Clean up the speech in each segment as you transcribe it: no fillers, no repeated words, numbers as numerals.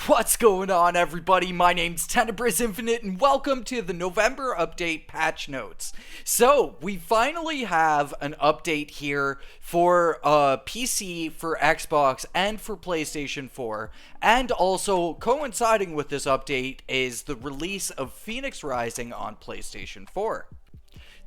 What's going on, everybody? My name's Tenebris Infinite, and welcome to the November update patch notes. So, we finally have an update here for PC, for Xbox, and for PlayStation 4. And also, coinciding with this update is the release of FNIX Rising on PlayStation 4.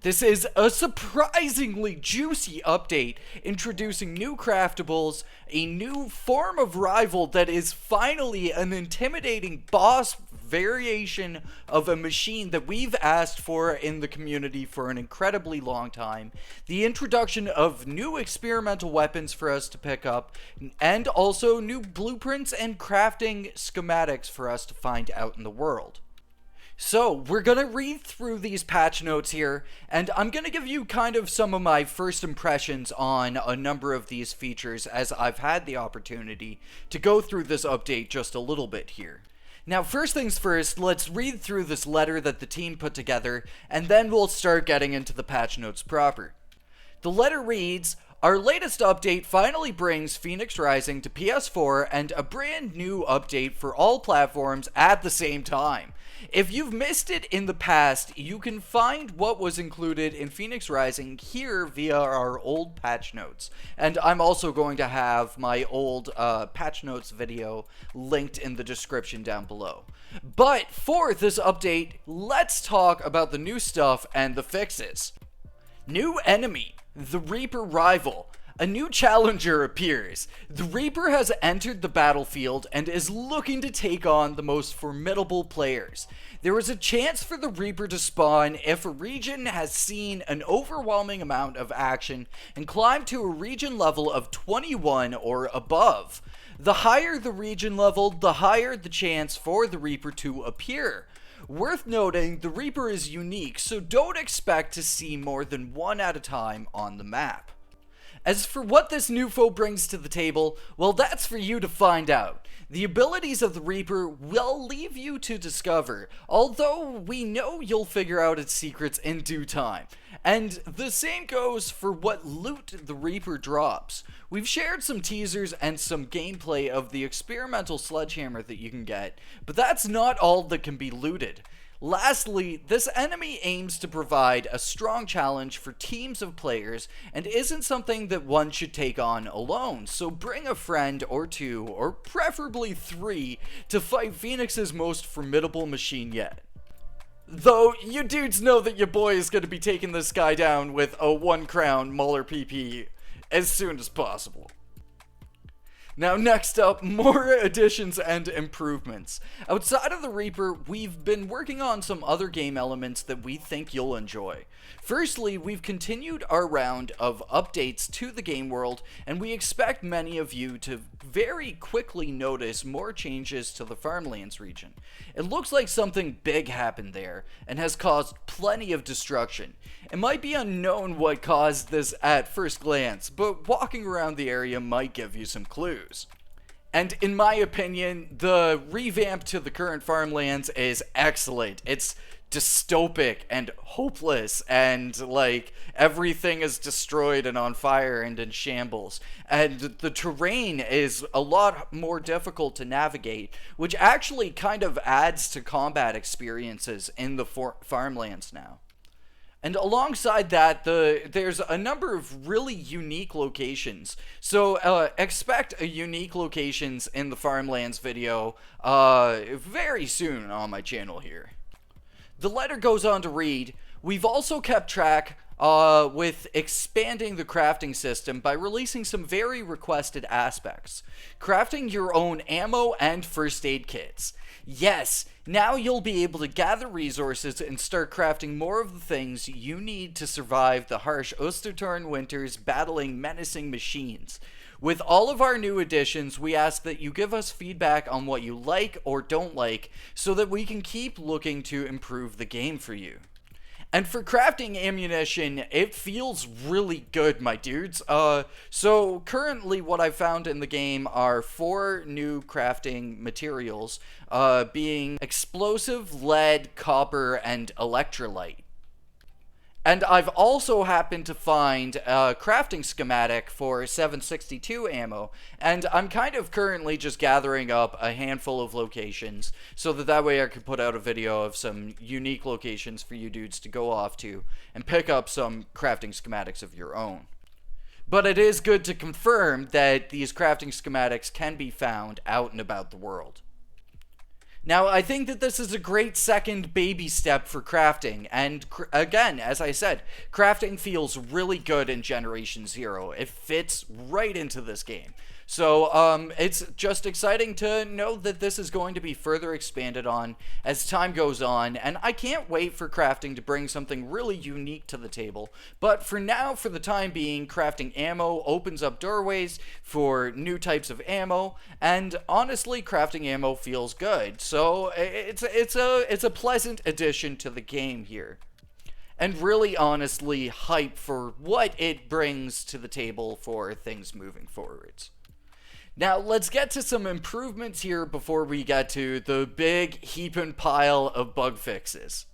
This is a surprisingly juicy update, introducing new craftables, a new form of rival that is finally an intimidating boss variation of a machine that we've asked for in the community for an incredibly long time, the introduction of new experimental weapons for us to pick up, and also new blueprints and crafting schematics for us to find out in the world. So, we're gonna read through these patch notes here, and I'm gonna give you kind of some of my first impressions on a number of these features as I've had the opportunity to go through this update just a little bit here. Now, first things first, let's read through this letter that the team put together, and then we'll start getting into the patch notes proper. The letter reads, "Our latest update finally brings FNIX Rising to PS4 and a brand new update for all platforms at the same time. If you've missed it in the past, you can find what was included in FNIX Rising here via our old patch notes. And I'm also going to have my old patch notes video linked in the description down below. But for this update, let's talk about the new stuff and the fixes. New enemy, the Reaper rival. A new challenger appears. The Reaper has entered the battlefield and is looking to take on the most formidable players. There is a chance for the Reaper to spawn if a region has seen an overwhelming amount of action and climb to a region level of 21 or above. The higher the region level, the higher the chance for the Reaper to appear. Worth noting, the Reaper is unique, so don't expect to see more than one at a time on the map. As for what this new foe brings to the table, well, that's for you to find out. The abilities of the Reaper will leave you to discover, although we know you'll figure out its secrets in due time. And the same goes for what loot the Reaper drops. We've shared some teasers and some gameplay of the experimental sledgehammer that you can get, but that's not all that can be looted. Lastly, this enemy aims to provide a strong challenge for teams of players and isn't something that one should take on alone, so bring a friend or two, or preferably three, to fight FNIX's most formidable machine yet. Though, you dudes know that your boy is going to be taking this guy down with a 1 crown Muller PP as soon as possible. Now, next up, more additions and improvements. Outside of the Reaper, we've been working on some other game elements that we think you'll enjoy. Firstly, we've continued our round of updates to the game world, and we expect many of you to very quickly notice more changes to the Farmlands region. It looks like something big happened there, and has caused plenty of destruction. It might be unknown what caused this at first glance, but walking around the area might give you some clues. And in my opinion, the revamp to the current Farmlands is excellent. It's dystopic and hopeless, and like everything is destroyed and on fire and in shambles, and the terrain is a lot more difficult to navigate, which actually kind of adds to combat experiences in the Farmlands now. And alongside that, there's a number of really unique locations. So expect a unique locations in the Farmlands video very soon on my channel here. The letter goes on to read, "We've also kept track with expanding the crafting system by releasing some very requested aspects. Crafting your own ammo and first aid kits. Yes, now you'll be able to gather resources and start crafting more of the things you need to survive the harsh Ostertorn winters battling menacing machines. With all of our new additions, we ask that you give us feedback on what you like or don't like so that we can keep looking to improve the game for you." And for crafting ammunition, it feels really good, my dudes. So currently what I've found in the game are 4 new crafting materials, being explosive, lead, copper, and electrolyte. And I've also happened to find a crafting schematic for 762 ammo, and I'm kind of currently just gathering up a handful of locations so that way I could put out a video of some unique locations for you dudes to go off to and pick up some crafting schematics of your own. But it is good to confirm that these crafting schematics can be found out and about the world. Now, I think that this is a great second baby step for crafting, and again, as I said, crafting feels really good in Generation Zero. It fits right into this game. So, it's just exciting to know that this is going to be further expanded on as time goes on, and I can't wait for crafting to bring something really unique to the table. But for now, for the time being, crafting ammo opens up doorways for new types of ammo, and honestly, crafting ammo feels good. So, it's a pleasant addition to the game here. And really honestly hype for what it brings to the table for things moving forwards. Now, let's get to some improvements here before we get to the big heaping pile of bug fixes.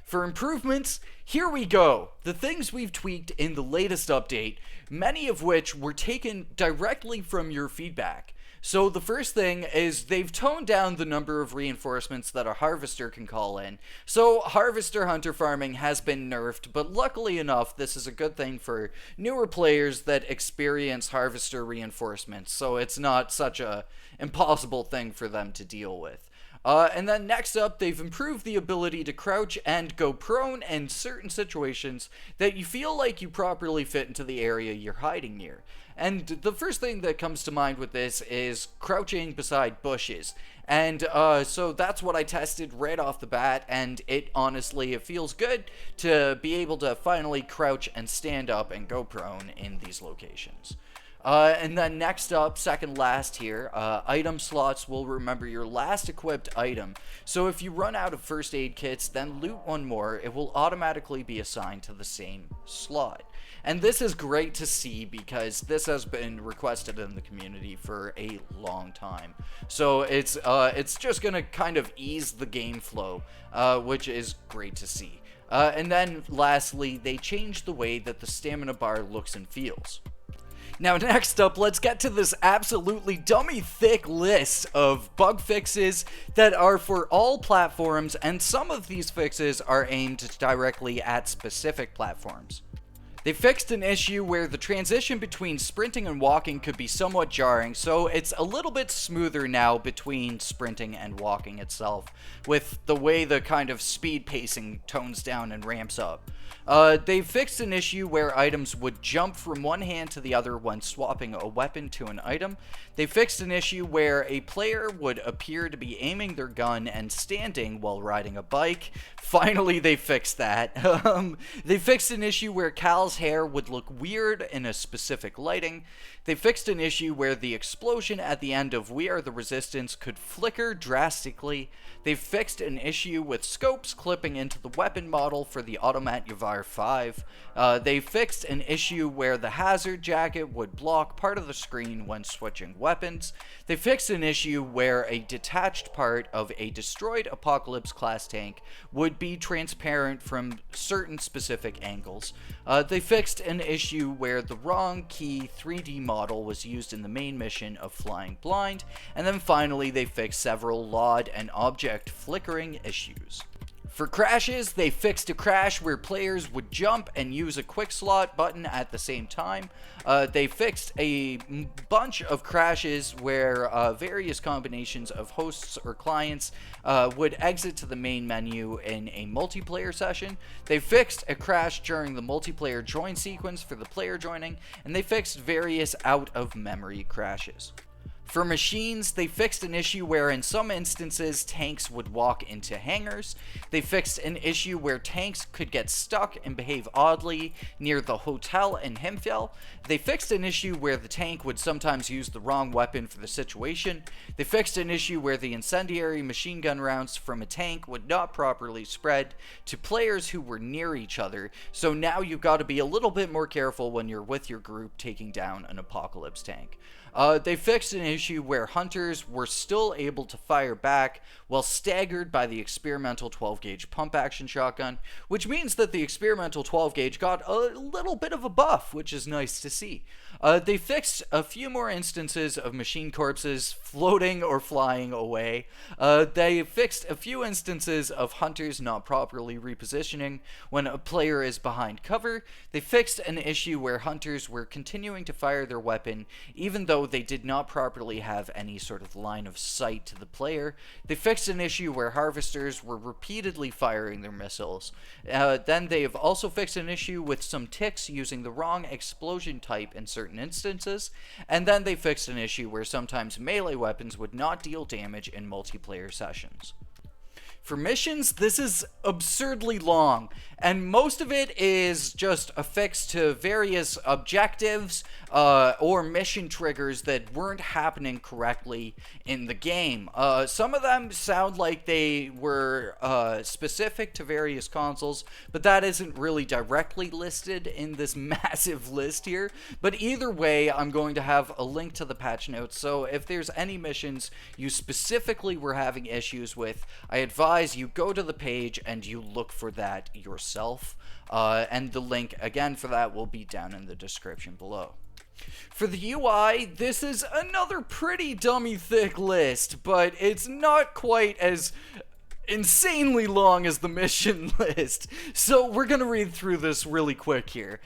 For improvements, here we go. The things we've tweaked in the latest update, many of which were taken directly from your feedback. So the first thing is they've toned down the number of reinforcements that a harvester can call in. So harvester hunter farming has been nerfed, but luckily enough, this is a good thing for newer players that experience harvester reinforcements, so it's not such a impossible thing for them to deal with. And then next up, they've improved the ability to crouch and go prone in certain situations that you feel like you properly fit into the area you're hiding near. And the first thing that comes to mind with this is crouching beside bushes. And so that's what I tested right off the bat, and it feels good to be able to finally crouch and stand up and go prone in these locations. And then next up, second last here, item slots will remember your last equipped item. So if you run out of first aid kits, then loot one more, it will automatically be assigned to the same slot. And this is great to see because this has been requested in the community for a long time. So it's just gonna kind of ease the game flow, which is great to see. And then lastly, they changed the way that the stamina bar looks and feels. Now next up, let's get to this absolutely dummy thick list of bug fixes that are for all platforms, and some of these fixes are aimed directly at specific platforms. They fixed an issue where the transition between sprinting and walking could be somewhat jarring, so it's a little bit smoother now between sprinting and walking itself, with the way the kind of speed pacing tones down and ramps up. They fixed an issue where items would jump from one hand to the other when swapping a weapon to an item. They fixed an issue where a player would appear to be aiming their gun and standing while riding a bike. Finally, they fixed that. They fixed an issue where Cal's hair would look weird in a specific lighting. They fixed an issue where the explosion at the end of We Are the Resistance could flicker drastically. They fixed an issue with scopes clipping into the weapon model for the Automat Yavar 5. They fixed an issue where the hazard jacket would block part of the screen when switching weapons. They fixed an issue where a detached part of a destroyed Apocalypse class tank would be transparent from certain specific angles. They fixed an issue where the wrong key 3D model was used in the main mission of Flying Blind. And then finally, they fixed several LOD and object flickering issues. For crashes, they fixed a crash where players would jump and use a quick slot button at the same time. They fixed a bunch of crashes where various combinations of hosts or clients would exit to the main menu in a multiplayer session. They fixed a crash during the multiplayer join sequence for the player joining, and they fixed various out-of-memory crashes. For machines, they fixed an issue where in some instances tanks would walk into hangars. They fixed an issue where tanks could get stuck and behave oddly near the hotel in Himfell. They fixed an issue where the tank would sometimes use the wrong weapon for the situation. They fixed an issue where the incendiary machine gun rounds from a tank would not properly spread to players who were near each other, so now you've got to be a little bit more careful when you're with your group taking down an Apocalypse tank. They fixed an issue where hunters were still able to fire back while staggered by the experimental 12-gauge pump-action shotgun, which means that the experimental 12-gauge got a little bit of a buff, which is nice to see. They fixed a few more instances of machine corpses floating or flying away. They fixed a few instances of hunters not properly repositioning when a player is behind cover. They fixed an issue where hunters were continuing to fire their weapon even though they did not properly have any sort of line of sight to the player. They fixed an issue where harvesters were repeatedly firing their missiles. Then they have also fixed an issue with some ticks using the wrong explosion type in certain instances, and then they fixed an issue where sometimes melee weapons would not deal damage in multiplayer sessions. For missions, this is absurdly long, and most of it is just a fix to various objectives or mission triggers that weren't happening correctly in the game. Some of them sound like they were specific to various consoles, but that isn't really directly listed in this massive list here. But either way, I'm going to have a link to the patch notes, so if there's any missions you specifically were having issues with, I advise you go to the page and you look for that yourself. And the link, again, for that will be down in the description below. For the UI, this is another pretty dummy thick list, but it's not quite as insanely long as the mission list, so we're gonna read through this really quick here.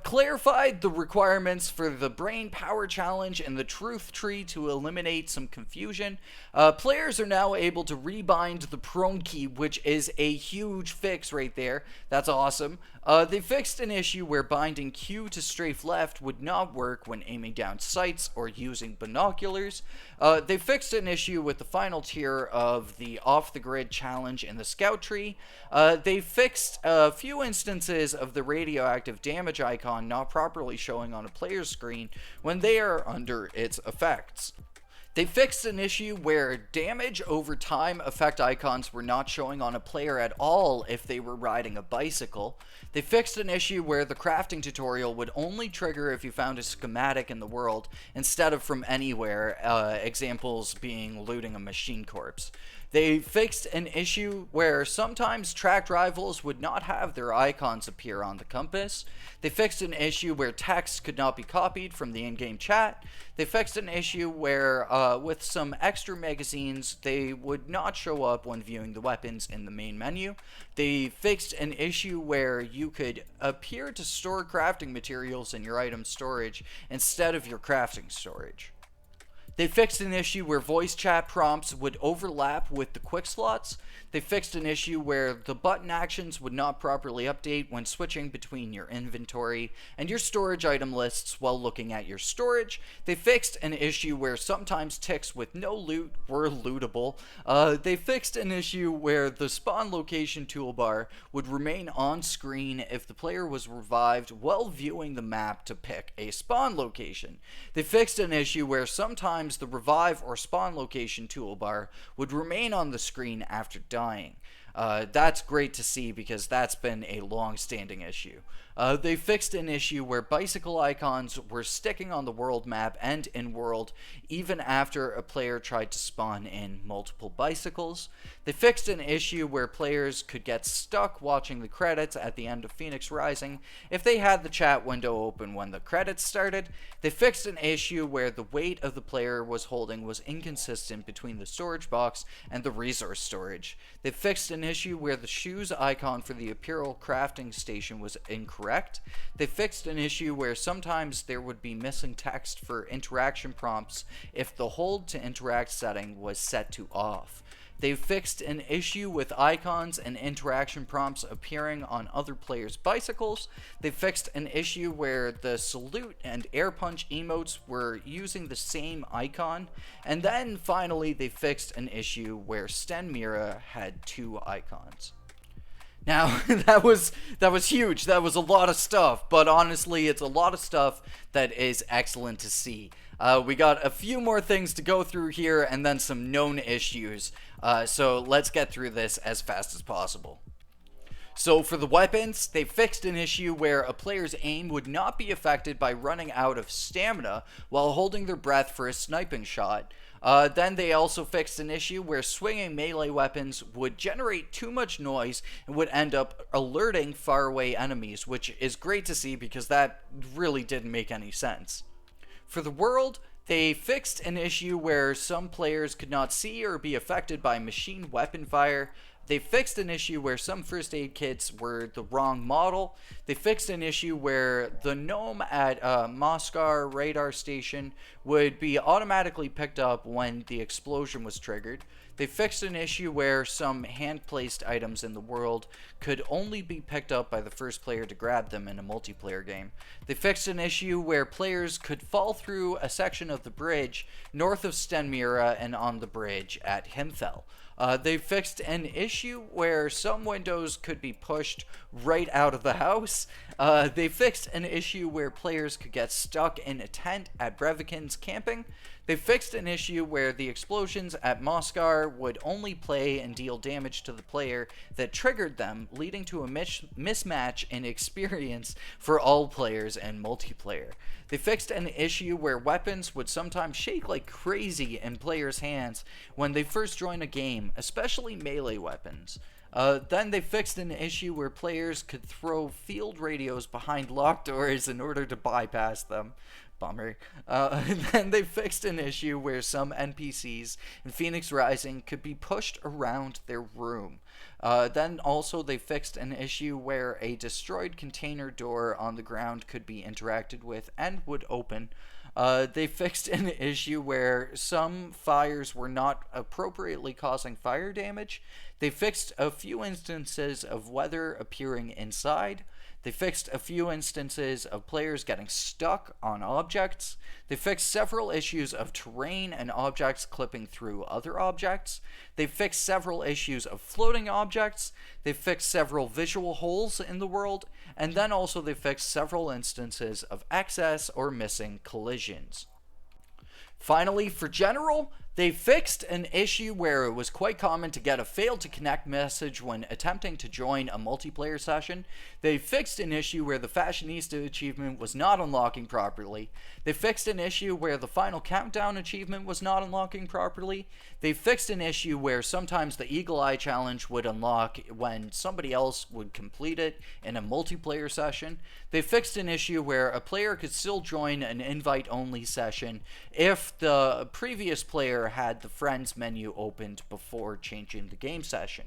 Clarified the requirements for the brain power challenge and the truth tree to eliminate some confusion. Players are now able to rebind the prone key, which is a huge fix right there. That's awesome. They fixed an issue where binding Q to strafe left would not work when aiming down sights or using binoculars. They fixed an issue with the final tier of the off-the-grid challenge in the scout tree. They fixed a few instances of the radioactive damage icon not properly showing on a player's screen when they are under its effects. They fixed an issue where damage over time effect icons were not showing on a player at all if they were riding a bicycle. They fixed an issue where the crafting tutorial would only trigger if you found a schematic in the world instead of from anywhere, examples being looting a machine corpse. They fixed an issue where sometimes tracked rivals would not have their icons appear on the compass. They fixed an issue where text could not be copied from the in-game chat. They fixed an issue where, with some extra magazines, they would not show up when viewing the weapons in the main menu. They fixed an issue where you could appear to store crafting materials in your item storage instead of your crafting storage. They fixed an issue where voice chat prompts would overlap with the quick slots. They fixed an issue where the button actions would not properly update when switching between your inventory and your storage item lists while looking at your storage. They fixed an issue where sometimes ticks with no loot were lootable. They fixed an issue where the spawn location toolbar would remain on screen if the player was revived while viewing the map to pick a spawn location. They fixed an issue where sometimes the revive or spawn location toolbar would remain on the screen after dying. That's great to see because that's been a long-standing issue. They fixed an issue where bicycle icons were sticking on the world map and in-world even after a player tried to spawn in multiple bicycles. They fixed an issue where players could get stuck watching the credits at the end of FNIX Rising if they had the chat window open when the credits started. They fixed an issue where the weight of the player was holding was inconsistent between the storage box and the resource storage. They fixed an issue where the shoes icon for the Imperial crafting station was incorrect. They fixed an issue where sometimes there would be missing text for interaction prompts if the hold to interact setting was set to off. They fixed an issue with icons and interaction prompts appearing on other players' bicycles. They fixed an issue where the salute and air punch emotes were using the same icon. And then finally they fixed an issue where Sten Mira had two icons. Now, that was huge. That was a lot of stuff, but honestly, it's a lot of stuff that is excellent to see. We got a few more things to go through here, and then some known issues. So let's get through this as fast as possible. So for the weapons, they fixed an issue where a player's aim would not be affected by running out of stamina while holding their breath for a sniping shot. Then they also fixed an issue where swinging melee weapons would generate too much noise and would end up alerting faraway enemies, which is great to see because that really didn't make any sense. For the world, they fixed an issue where some players could not see or be affected by machine weapon fire. They fixed an issue where some first aid kits were the wrong model. They fixed an issue where the gnome at Moskar radar station would be automatically picked up when the explosion was triggered. They fixed an issue where some hand-placed items in the world could only be picked up by the first player to grab them in a multiplayer game. They fixed an issue where players could fall through a section of the bridge north of Stenmira and on the bridge at Himfell. They fixed an issue where some windows could be pushed right out of the house. They fixed an issue where players could get stuck in a tent at Brevikin's camping. They fixed an issue where the explosions at Moskar would only play and deal damage to the player that triggered them, leading to a mismatch in experience for all players and multiplayer. They fixed an issue where weapons would sometimes shake like crazy in players' hands when they first join a game, especially melee weapons. Then they fixed an issue where players could throw field radios behind locked doors in order to bypass them. Bummer. Then they fixed an issue where some NPCs in FNIX Rising could be pushed around their room. Then also they fixed an issue where a destroyed container door on the ground could be interacted with and would open. They fixed an issue where some fires were not appropriately causing fire damage. They fixed a few instances of weather appearing inside. They fixed a few instances of players getting stuck on objects. They fixed several issues of terrain and objects clipping through other objects. They fixed several issues of floating objects. They fixed several visual holes in the world. And then also they fixed several instances of excess or missing collisions. Finally, for general, they fixed an issue where it was quite common to get a failed to connect message when attempting to join a multiplayer session. They fixed an issue where the Fashionista achievement was not unlocking properly. They fixed an issue where the final countdown achievement was not unlocking properly. They fixed an issue where sometimes the Eagle Eye challenge would unlock when somebody else would complete it in a multiplayer session. They fixed an issue where a player could still join an invite-only session if the previous player had the friends menu opened before changing the game session.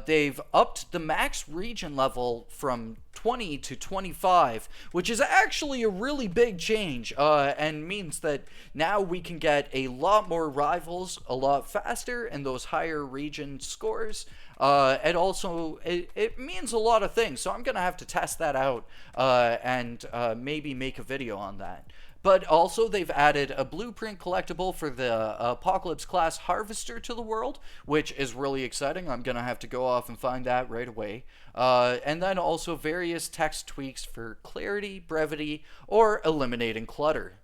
They've upped the max region level from 20 to 25, which is actually a really big change, and means that now we can get a lot more rivals a lot faster in those higher region scores. And also, it means a lot of things, so I'm going to have to test that out and maybe make a video on that. But also, they've added a blueprint collectible for the Apocalypse class Harvester to the world, which is really exciting. I'm going to have to go off and find that right away. And then also various text tweaks for clarity, brevity, or eliminating clutter.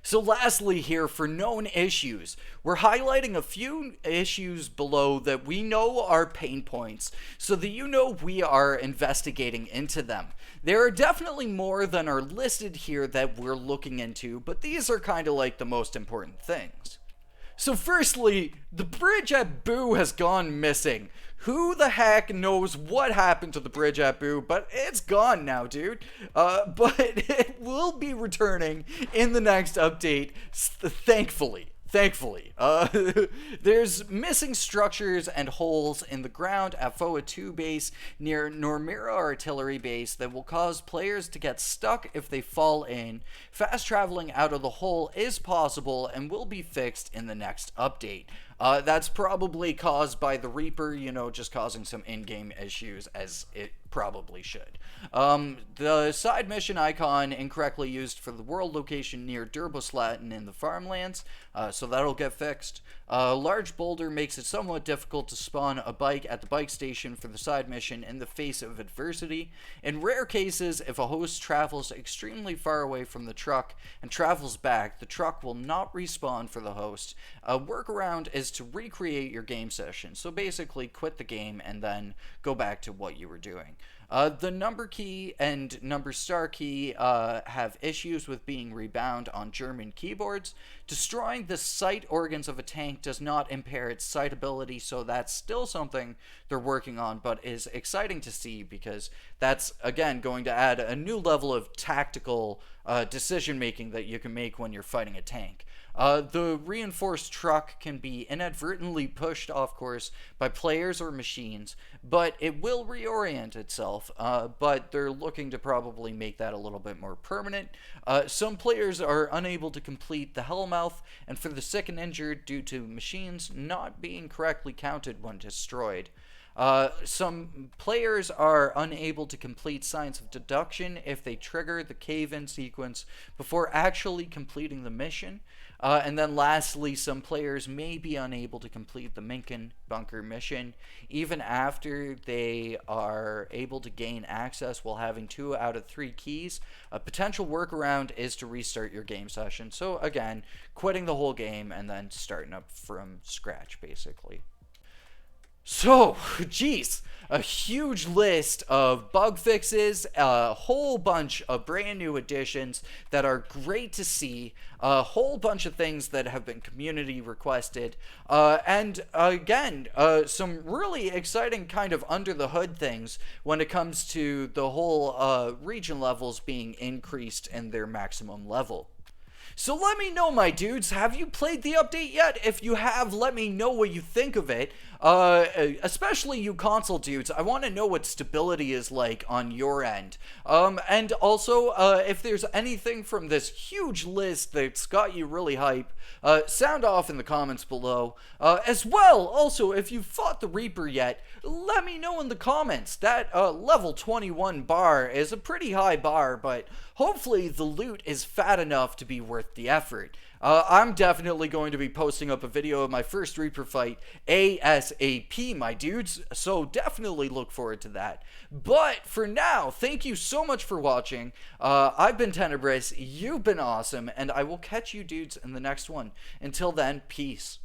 So lastly here, for known issues, we're highlighting a few issues below that we know are pain points, so that you know we are investigating into them. There are definitely more than are listed here that we're looking into, but these are kind of like the most important things. So firstly, the bridge at Boo has gone missing. Who the heck knows what happened to the bridge at Boo, but it's gone now, dude. But it will be returning in the next update, thankfully. There's missing structures and holes in the ground at FOA 2 base near Normira Artillery Base that will cause players to get stuck if they fall in. Fast traveling out of the hole is possible and will be fixed in the next update. That's probably caused by the Reaper, just causing some in-game issues as it probably should. The side mission icon incorrectly used for the world location near Durboslatin in the farmlands, so that'll get fixed. A large boulder makes it somewhat difficult to spawn a bike at the bike station for the side mission in the face of adversity. In rare cases, if a host travels extremely far away from the truck and travels back, the truck will not respawn for the host. A workaround is to recreate your game session, so basically quit the game and then go back to what you were doing. The number key and number star key have issues with being rebound on German keyboards. Destroying the sight organs of a tank does not impair its sight ability, so that's still something they're working on, but is exciting to see because that's, again, going to add a new level of tactical decision making that you can make when you're fighting a tank. The reinforced truck can be inadvertently pushed off course by players or machines, but it will reorient itself, but they're looking to probably make that a little bit more permanent. Some players are unable to complete the Hellmouth, and for the sick and injured due to machines not being correctly counted when destroyed. Some players are unable to complete Science of Deduction if they trigger the cave-in sequence before actually completing the mission. And then lastly, some players may be unable to complete the Minkin Bunker mission even after they are able to gain access while having 2 out of 3 keys. A potential workaround is to restart your game session. So again, quitting the whole game and then starting up from scratch, basically. So, geez, a huge list of bug fixes, a whole bunch of brand new additions that are great to see, a whole bunch of things that have been community requested, and again, some really exciting kind of under the hood things when it comes to the whole region levels being increased in their maximum level. So let me know, my dudes, have you played the update yet? If you have, let me know what you think of it. Especially you console dudes, I want to know what stability is like on your end. And also, if there's anything from this huge list that's got you really hype, sound off in the comments below. As well, also, if you've fought the Reaper yet, let me know in the comments. That level 21 bar is a pretty high bar, but hopefully the loot is fat enough to be worth the effort. I'm definitely going to be posting up a video of my first Reaper fight ASAP, my dudes, so definitely look forward to that. But for now, thank you so much for watching. I've been Tenebris, you've been awesome, and I will catch you dudes in the next one. Until then, peace.